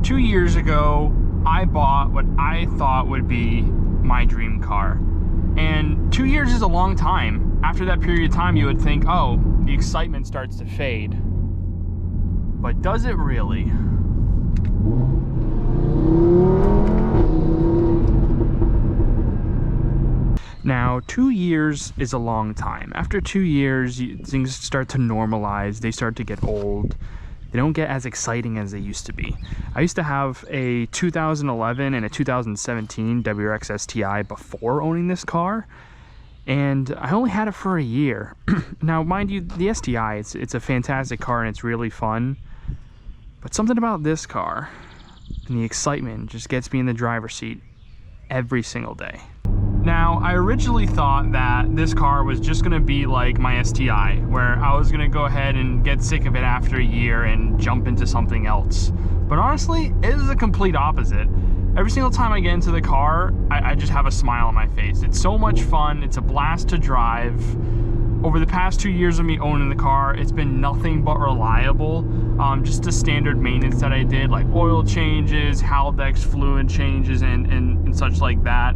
2 years ago, I bought what I thought would be my dream car. And 2 years is a long time. After that period of time, you would think, oh, the excitement starts to fade. But does it really? Now, 2 years is a long time. After 2 years, things start to normalize. They start to get old. They don't get as exciting as they used to be. I used to have a 2011 and a 2017 WRX STI before owning this car, and I only had it for a year. Now, mind you, the STI, it's a fantastic car and it's really fun, but something about this car and the excitement just gets me in the driver's seat every single day. Now, I originally thought that this car was just gonna be like my STI, where I was gonna go ahead and get sick of it after a year and jump into something else. But honestly, it is the complete opposite. Every single time I get into the car, I just have a smile on my face. It's so much fun, it's a blast to drive. Over the past 2 years of me owning the car, it's been nothing but reliable. Just the standard maintenance that I did, like oil changes, Haldex fluid changes, and such like that.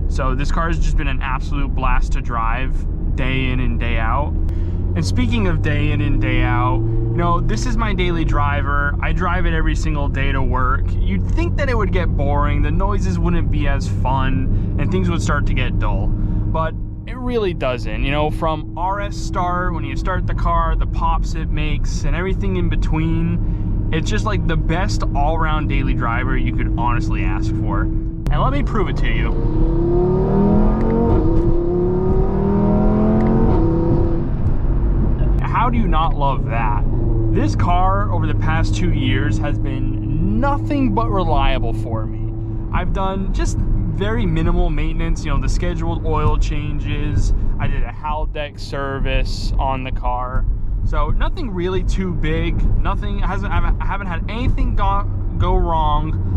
So this car has just been an absolute blast to drive day in and day out. And speaking of day in and day out, you know, this is my daily driver. I drive it every single day to work. You'd think that it would get boring, the noises wouldn't be as fun, and things would start to get dull. But it really doesn't. You know, from RS start, when you start the car, the pops it makes, and everything in between, it's just like the best all-around daily driver you could honestly ask for. And let me prove it to you. How do you not love that? This car over the past 2 years has been nothing but reliable for me. I've done just very minimal maintenance, you know, the scheduled oil changes. I did a Haldex service on the car. So nothing really too big. I haven't had anything go wrong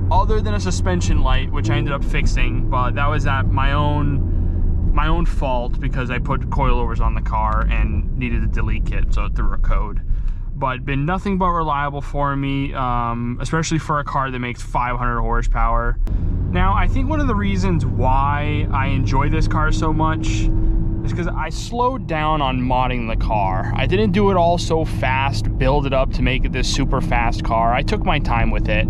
other than a suspension light, which I ended up fixing, but that was at my own fault because I put coilovers on the car and needed a delete kit, so it threw a code. But been nothing but reliable for me, especially for a car that makes 500 horsepower. Now, I think one of the reasons why I enjoy this car so much is because I slowed down on modding the car. I didn't do it all so fast, build it up to make it this super fast car. I took my time with it.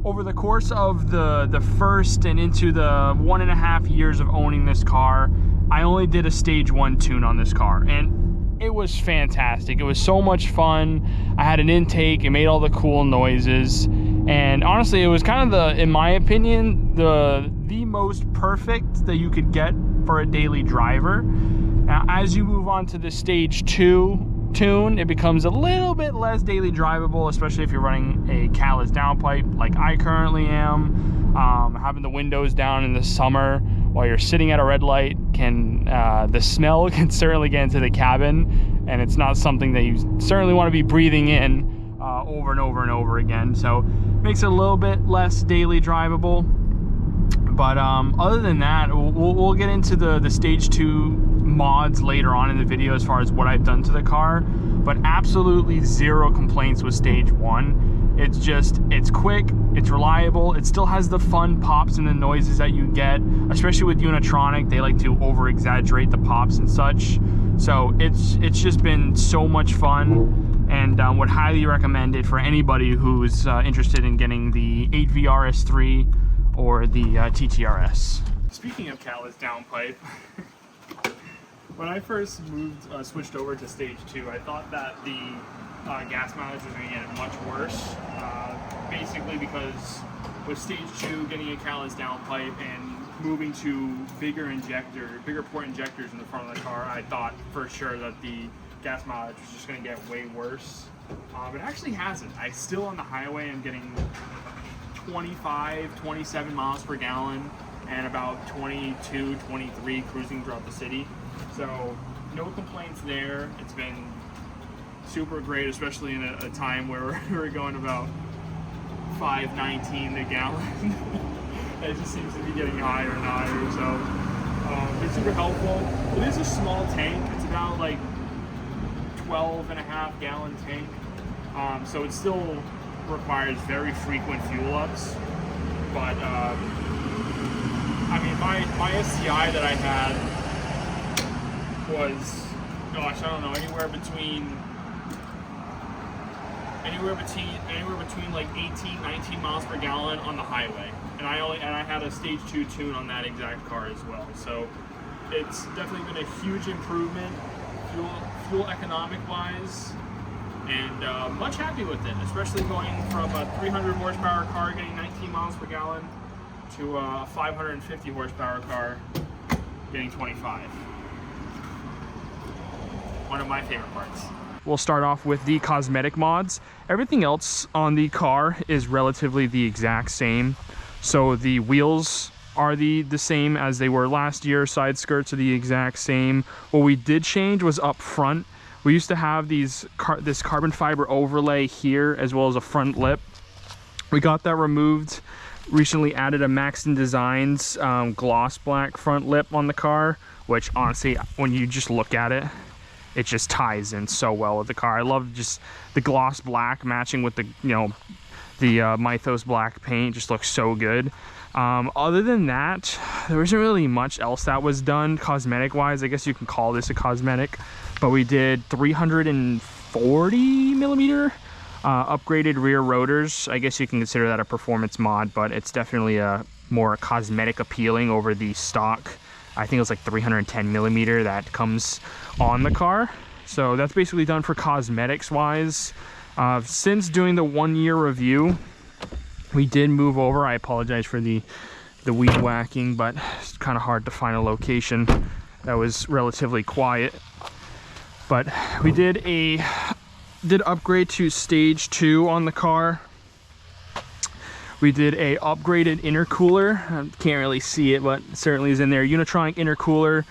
Over the course of the first and into the 1.5 years of owning this car, I only did a stage 1 tune on this car, and it was fantastic. It was so much fun. I had an intake, it made all the cool noises, and honestly, it was kind of in my opinion, the most perfect that you could get for a daily driver. Now, as you move on to the stage 2 tune, it becomes a little bit less daily drivable, especially if you're running a catalyst downpipe like I currently am. Having the windows down in the summer while you're sitting at a red light the smell can certainly get into the cabin, and it's not something that you certainly want to be breathing in over and over and over again. So makes it a little bit less daily drivable. But other than that, we'll get into the stage 2 mods later on in the video as far as what I've done to the car, but absolutely zero complaints with stage 1. It's quick, it's reliable, it still has the fun pops and the noises that you get, especially with Unitronic. They like to over exaggerate the pops and such. So it's just been so much fun, and would highly recommend it for anybody who's interested in getting the 8V RS3 or the TTRS. Speaking of catalyst downpipe, when I first switched over to stage 2, I thought that the gas mileage was going to get much worse. Basically because with stage 2, getting a catalyst downpipe and moving to bigger port injectors in the front of the car, I thought for sure that the gas mileage was just going to get way worse. It actually hasn't. I still on the highway am getting 27 miles per gallon and about 22, 23 cruising throughout the city. So no complaints there. It's been super great, especially in a time where we're going about 5.19 a gallon. It just seems to be getting higher and higher. So it's super helpful. It is a small tank. It's about like 12.5 gallon tank. So it's still requires very frequent fuel ups. But I mean, my STI that I had was, gosh, I don't know, anywhere between like 18, 19 miles per gallon on the highway, and I had a stage 2 tune on that exact car as well. So it's definitely been a huge improvement, fuel economic wise, and much happy with it, especially going from a 300 horsepower car getting 19 miles per gallon to a 550 horsepower car getting 25. One of my favorite parts. We'll start off with the cosmetic mods. Everything else on the car is relatively the exact same. So the wheels are the same as they were last year. Side skirts are the exact same. What we did change was up front. We used to have this carbon fiber overlay here as well as a front lip. We got that removed. Recently added a Maxton Designs gloss black front lip on the car, which honestly, when you just look at it, it just ties in so well with the car. I love just the gloss black matching with the, the Mythos black paint. Just looks so good. Other than that, there isn't really much else that was done cosmetic wise. I guess you can call this a cosmetic, but we did 340 millimeter upgraded rear rotors. I guess you can consider that a performance mod, but it's definitely a more cosmetic appealing over the stock. I think it was like 310 millimeter that comes on the car. So that's basically done for cosmetics wise. Since doing the 1 year review, we did move over. I apologize for the weed whacking, but it's kind of hard to find a location that was relatively quiet. But we did upgrade to stage 2 on the car. We did a upgraded intercooler. I can't really see it, but it certainly is in there. Unitronic intercooler.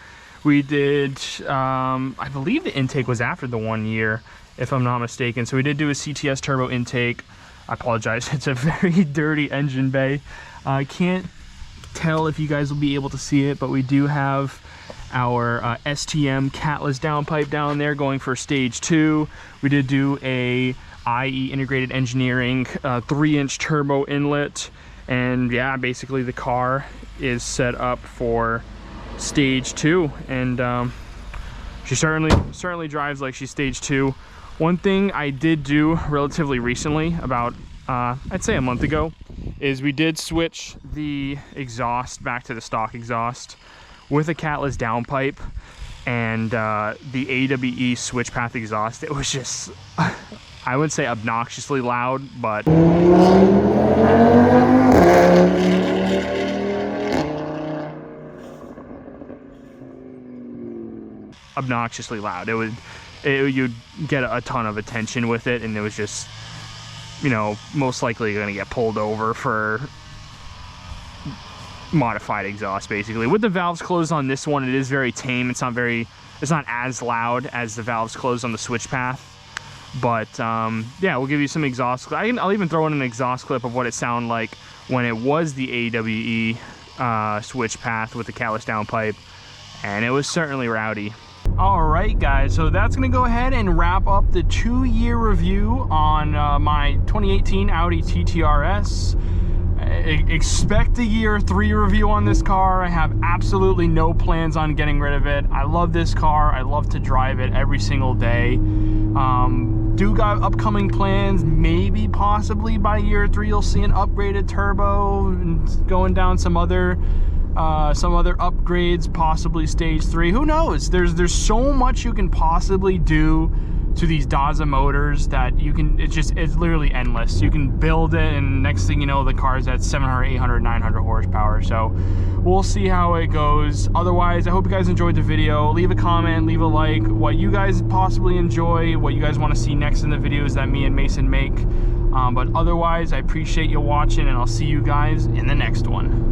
We did, I believe the intake was after the 1 year, if I'm not mistaken. So we did do a CTS turbo intake. I apologize, it's a very dirty engine bay. I can't tell if you guys will be able to see it, but we do have our STM catless downpipe down there going for stage 2. We did do a IE integrated engineering 3-inch turbo inlet, and yeah, basically the car is set up for stage 2, and she certainly drives like she's stage 2. One thing I did do relatively recently, about I'd say a month ago, is we did switch the exhaust back to the stock exhaust with a catless downpipe and the AWE switch path exhaust. It was just I would say obnoxiously loud, but obnoxiously loud. You'd get a ton of attention with it, and it was just, most likely gonna get pulled over for modified exhaust, basically. With the valves closed on this one, it is very tame. It's not as loud as the valves closed on the switch path. But yeah, we'll give you some exhaust. I'll even throw in an exhaust clip of what it sounded like when it was the AWE switch path with the catless downpipe, and it was certainly rowdy. All right, guys, so that's gonna go ahead and wrap up the 2-year review on my 2018 Audi TTRS. Expect a year 3 review on this car. I have absolutely no plans on getting rid of it. I love this car. I love to drive it every single day. Do got upcoming plans. Maybe possibly by year 3 you'll see an upgraded turbo and going down some other upgrades, possibly stage 3. Who knows? There's so much you can possibly do to these Daza motors that you can, it's literally endless. You can build it, and next thing you know, the car's at 700, 800, 900 horsepower. So we'll see how it goes. Otherwise, I hope you guys enjoyed the video. Leave a comment, leave a like, what you guys possibly enjoy, what you guys want to see next in the videos that me and Mason make. But otherwise, I appreciate you watching, and I'll see you guys in the next one.